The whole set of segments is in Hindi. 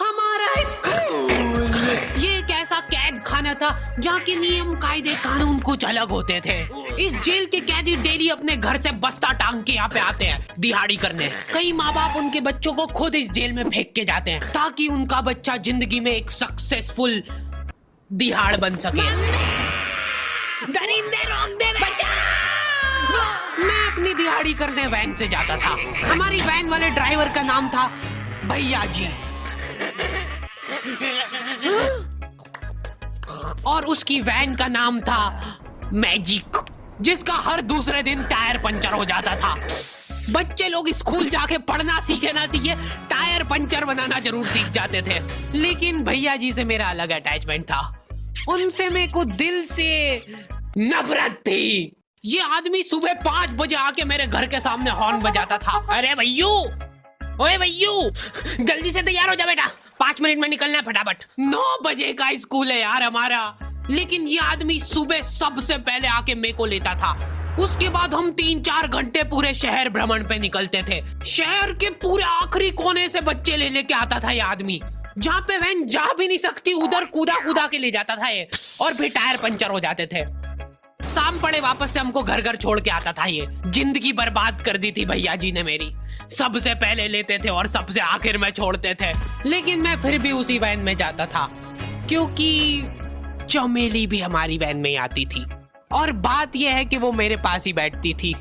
हमारा स्कूल ये एक ऐसा कैद खाना था जहाँ के नियम कायदे कानून कुछ अलग होते थे। इस जेल के कैदी डेली अपने घर से बस्ता टांग के यहाँ पे आते हैं दिहाड़ी करने। कई माँ बाप उनके बच्चों को खुद इस जेल में फेंक के जाते हैं ताकि उनका बच्चा जिंदगी में एक सक्सेसफुल दिहाड़ बन सके। दरिंदे रोक दे बच्चा। मैं अपनी दिहाड़ी करने वैन से जाता था। हमारी वैन वाले ड्राइवर का नाम था भैया जी और उसकी वैन का नाम था मैजिक, जिसका हर दूसरे दिन टायर पंचर हो जाता था। बच्चे लोग स्कूल जाके पढ़ना सीखे ना सीखे टायर पंचर बनाना जरूर सीख जाते थे। लेकिन भैया जी से मेरा अलग अटैचमेंट था। उनसे मेरे को दिल से नफरत थी। ये आदमी सुबह 5 बजे आके मेरे घर के सामने हॉर्न बजाता था। अरे भैयू, ओए भैयू, जल्दी से तैयार हो जा बेटा, 5 मिनट में निकलना है फटाफट। 9 बजे का स्कूल है यार हमारा। लेकिन ये आदमी सुबह सबसे पहले आके मेरे को लेता था। उसके बाद हम 3-4 घंटे पूरे शहर भ्रमण पे निकलते थे। शहर के पूरे आखिरी कोने से बच्चे ले लेके आता था ये आदमी। जहाँ पे वैन जा भी नहीं सकती उधर कूदा कूदा के ले जाता था ये, और फिर टायर पंचर हो जाते थे। शाम पड़े वापस से हमको घर घर छोड़ के आता था ये। जिंदगी बर्बाद कर दी थी भैया जी ने मेरी। सबसे पहले लेते थे और सबसे आखिर में छोड़ते थे। लेकिन मैं फिर भी उसी वैन में जाता था क्योंकि चमेली भी हमारी वैन में आती थी। और बात यह है कि वो मेरे पास ही बैठती थी,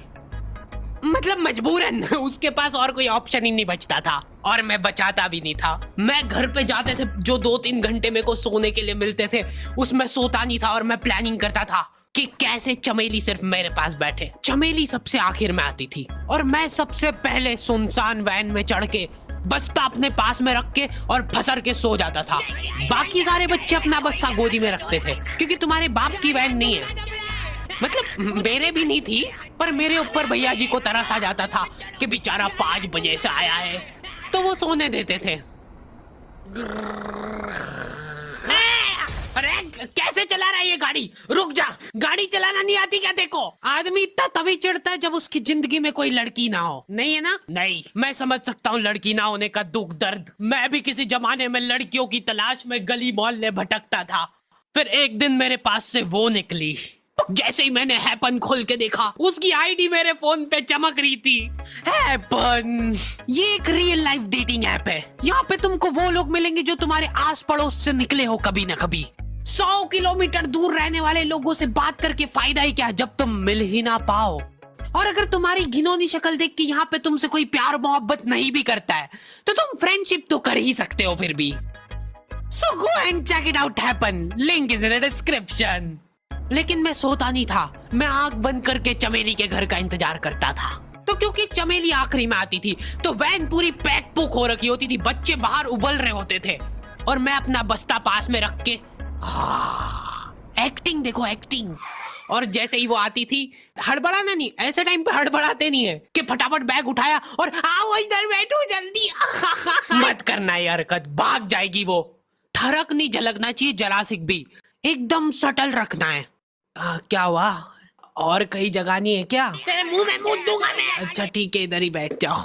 मतलब मजबूरन। उसके पास और कोई ऑप्शन ही नहीं बचता था और मैं बचाता भी नहीं था। मैं घर पे जाते थे जो 2-3 घंटे मेरे को सोने के लिए मिलते थे उसमें सोता नहीं था और मैं प्लानिंग करता था कि कैसे चमेली सिर्फ मेरे पास बैठे। चमेली सबसे आखिर में आती थी और मैं सबसे पहले सुनसान वैन में चढ़ के बस्ता अपने पास में रख के और फसर के सो जाता था। बाकी सारे बच्चे अपना बस्ता गोदी में रखते थे क्योंकि तुम्हारे बाप की वैन नहीं है, मतलब मेरे भी नहीं थी, पर मेरे ऊपर भैया जी को तरस आ जाता था कि बेचारा 5 बजे से आया है, तो वो सोने देते थे। अरे कैसे चला रहा है ये गाड़ी? रुक जा, गाड़ी चलाना नहीं आती क्या? देखो, आदमी इतना तभी चिढ़ता है जब उसकी जिंदगी में कोई लड़की ना हो। नहीं है ना? नहीं, मैं समझ सकता हूँ लड़की ना होने का दुख दर्द। मैं भी किसी जमाने में लड़कियों की तलाश में गली मोहल्ले भटकता था। फिर एक दिन मेरे पास से वो निकली। जैसे ही मैंने हैपन खोल के देखा उसकी आईडी मेरे फोन पे चमक रही थी। हैपन ये एक रियल लाइफ डेटिंग ऐप है। यहाँ पे तुमको वो लोग मिलेंगे जो तुम्हारे आस पड़ोस से निकले हो कभी ना कभी। 100 किलोमीटर दूर रहने वाले लोगों से बात करके फायदा ही क्या जब तुम मिल ही ना पाओ। और अगर तुम्हारी घिनौनी शक्ल देख के यहाँ पे तुमसे कोई प्यार मोहब्बत नहीं भी करता है तो तुम फ्रेंडशिप तो कर ही सकते हो फिर भी। So go and check it out happen, link is in the description. लेकिन मैं सोता नहीं था, मैं आंख बंद करके चमेली के घर का इंतजार करता था। तो क्योंकि चमेली आखिरी में आती थी तो वैन पूरी पैक पुक हो रखी होती थी, बच्चे बाहर उबल रहे होते थे और मैं अपना बस्ता पास में रख के एक्टिंग देखो एक्टिंग। और जैसे ही वो आती थी, हड़बड़ाना नहीं, ऐसे टाइम पे हड़बड़ाते नहीं है कि फटाफट बैग उठाया और आओ इधर बैठो जल्दी। मत करना ये हरकत, भाग जाएगी वो। ठरक नहीं झलकना चाहिए जरा सी भी, एकदम सटल रखना है। क्या हुआ? और कहीं जगह नहीं है क्या? तेरे मुंह में मुंह दूंगा मैं। अच्छा ठीक है, इधर ही बैठ जाओ।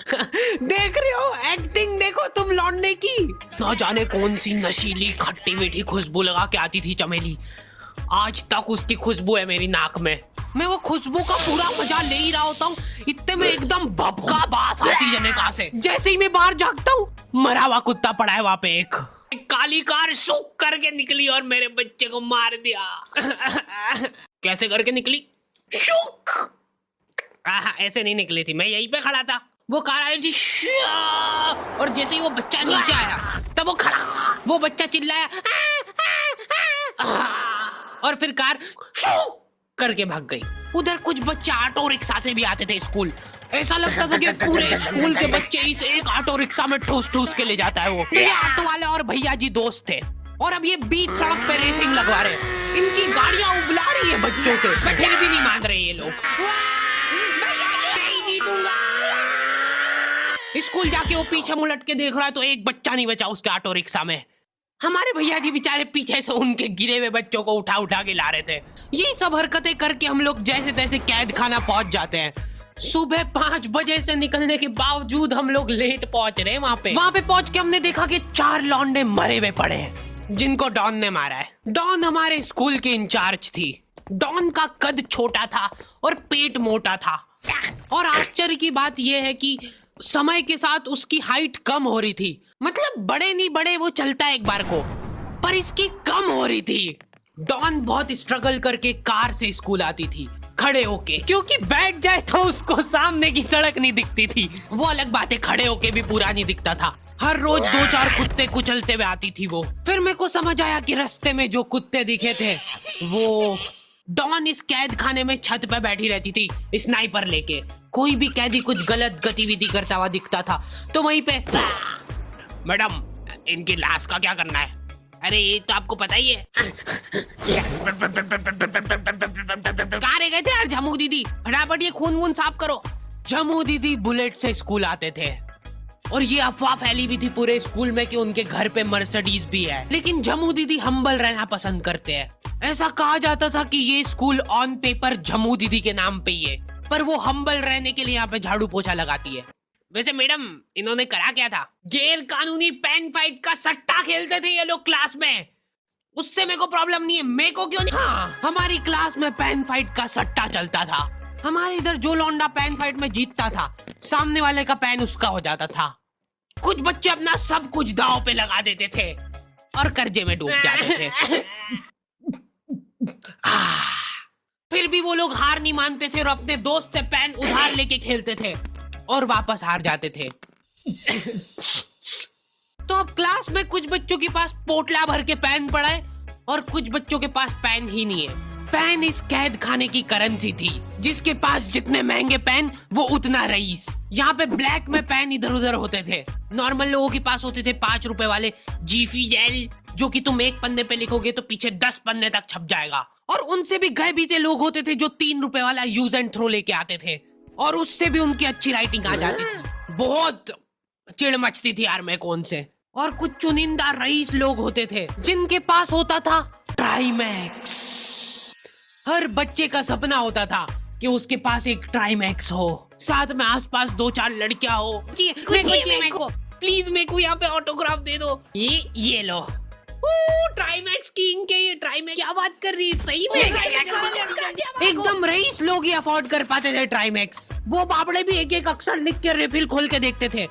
देख रहे हो एक्टिंग, देखो तुम लौंडे की। ना जाने कौन सी नशीली खट्टी मीठी खुशबू लगा के आती थी चमेली। आज तक उसकी खुशबू है मेरी नाक में। मैं वो खुशबू का पूरा मजा ले ही रहा होता हूँ, इतने में एकदम भभका बास आती है निकाह से। जैसे ही मैं बाहर झांकता हूँ, मरा हुआ कुत्ता पड़ा है वहाँ पे। एक काली कार सूख करके निकली और मेरे बच्चे को मार दिया। कैसे करके निकली? शुक। ऐसे नहीं निकली थी, मैं यहीं पे खड़ा था, वो कार आई थी और जैसे ही वो बच्चा नीचे आया तब वो खड़ा, वो बच्चा चिल्लाया और फिर कार शुक करके भाग गई। उधर कुछ बच्चे ऑटो रिक्शा से भी आते थे स्कूल। ऐसा लगता था कि पूरे स्कूल के बच्चे इस एक ऑटो रिक्शा में ठूस ठूस के ले जाता है वो। ये ऑटो वाले और भैया जी दोस्त थे और अब ये बीच सड़क पे रेसिंग लगवा रहे हैं। इनकी गाड़ियां उबला रही है बच्चों से, फिर भी नहीं मान रहे ये लोग। नहीं जीतूंगा। स्कूल जाके वो पीछे मुलट के देख रहा है तो एक बच्चा नहीं बचा उसके ऑटो रिक्शा में। हमारे भैया जी बेचारे पीछे से उनके गिरे हुए बच्चों को उठा उठा के ला रहे थे। यही सब हरकतें करके हम लोग जैसे तैसे कैद खाना पहुंच जाते हैं। सुबह 5 बजे से निकलने के बावजूद हम लोग लेट पहुंच रहे हैं वहाँ पे पहुंच के हमने देखा कि 4 लौंडे मरे हुए पड़े हैं जिनको डॉन ने मारा है। डॉन हमारे स्कूल की इंचार्ज थी। डॉन का कद छोटा था और पेट मोटा था और आश्चर्य की बात यह है कि समय के साथ उसकी हाइट कम हो रही थी। मतलब बड़े नहीं बड़े वो चलता है एक बार को, पर इसकी कम हो रही थी। डॉन बहुत स्ट्रगल करके कार से स्कूल आती थी खड़े होके, क्योंकि बैठ जाए तो उसको सामने की सड़क नहीं दिखती थी। वो अलग बात है, खड़े होके भी पूरा नहीं दिखता था। हर रोज 2-4 कुत्ते कुचलते हुए आती थी वो। फिर मेरे को समझ आया कि रास्ते में जो कुत्ते दिखे थे वो डॉन इस कैद खाने में छत पे बैठी रहती थी स्नाइपर लेके। कोई भी कैदी कुछ गलत गतिविधि करता हुआ दिखता था तो वहीं पे, मैडम इनकी लाश का क्या करना है? अरे ये तो आपको पता ही है। कहाँ रह गए थे यार झमू दीदी? फटाफट ये खून वून साफ करो। झमू दीदी बुलेट से स्कूल आते थे और ये अफवाह फैली हुई थी पूरे स्कूल में कि उनके घर पे मर्सिडीज भी है। लेकिन झमू दीदी हम्बल रहना पसंद करते हैं। ऐसा कहा जाता था कि ये स्कूल ऑन पेपर झमू दीदी के नाम पे ही है, पर वो हम्बल रहने के लिए यहाँ पे झाड़ू पोछा लगाती है। वैसे मैडम इन्होंने करा क्या था? गैर कानूनी पेन फाइट का सट्टा खेलते थे ये लोग क्लास में। उससे मेरे को प्रॉब्लम नहीं है, मेरे को क्यों नहीं? हाँ, हमारी क्लास में पेन फाइट का सट्टा चलता था। हमारे इधर जो लौंडा पेन फाइट में जीतता था सामने वाले का पेन उसका हो जाता था। कुछ बच्चे अपना सब कुछ दांव पे लगा देते थे और कर्जे में डूब जाते थे। फिर भी वो लोग हार नहीं मानते थे और अपने दोस्त से पेन उधार लेके खेलते थे और वापस हार जाते थे। तो अब क्लास में कुछ बच्चों के पास पोटला भर के पेन पड़ा है और कुछ बच्चों के पास पेन ही नहीं है। पेन इस कैद खाने की करेंसी थी। जिसके पास जितने महंगे पेन वो उतना रईस। यहाँ पे ब्लैक में पेन इधर उधर होते थे। नॉर्मल लोगों के पास होते थे 5 रुपए वाले जीफी जेल, जो कि तुम एक पन्ने पे लिखोगे तो पीछे 10 पन्ने तक छप जाएगा। और उनसे भी गए बीते लोग होते थे जो 3 रुपए वाला यूज एंड थ्रो लेके आते थे और उससे भी उनकी अच्छी राइटिंग आ जाती थी। बहुत चिढ़ मचती थी यार मेरे को उनसे। और कुछ चुनिंदा रईस लोग होते थे जिनके पास होता था ट्राईमैक्स। हर बच्चे का सपना होता था कि उसके पास एक ट्राईमैक्स हो, साथ में आसपास 2-4 लड़कियां हो। मेरे को प्लीज मेरे को यहाँ पे ऑटोग्राफ दे दो। ये लो ट्राईमैक्स किंग के। ये ट्राईमैक्स क्या बात कर रही है? सही में एकदम रईस लोग ही अफोर्ड कर पाते थे ट्राईमैक्स। वो बाबड़े भी एक एक अक्षर लिख के रिफिल खोल के देखते थे।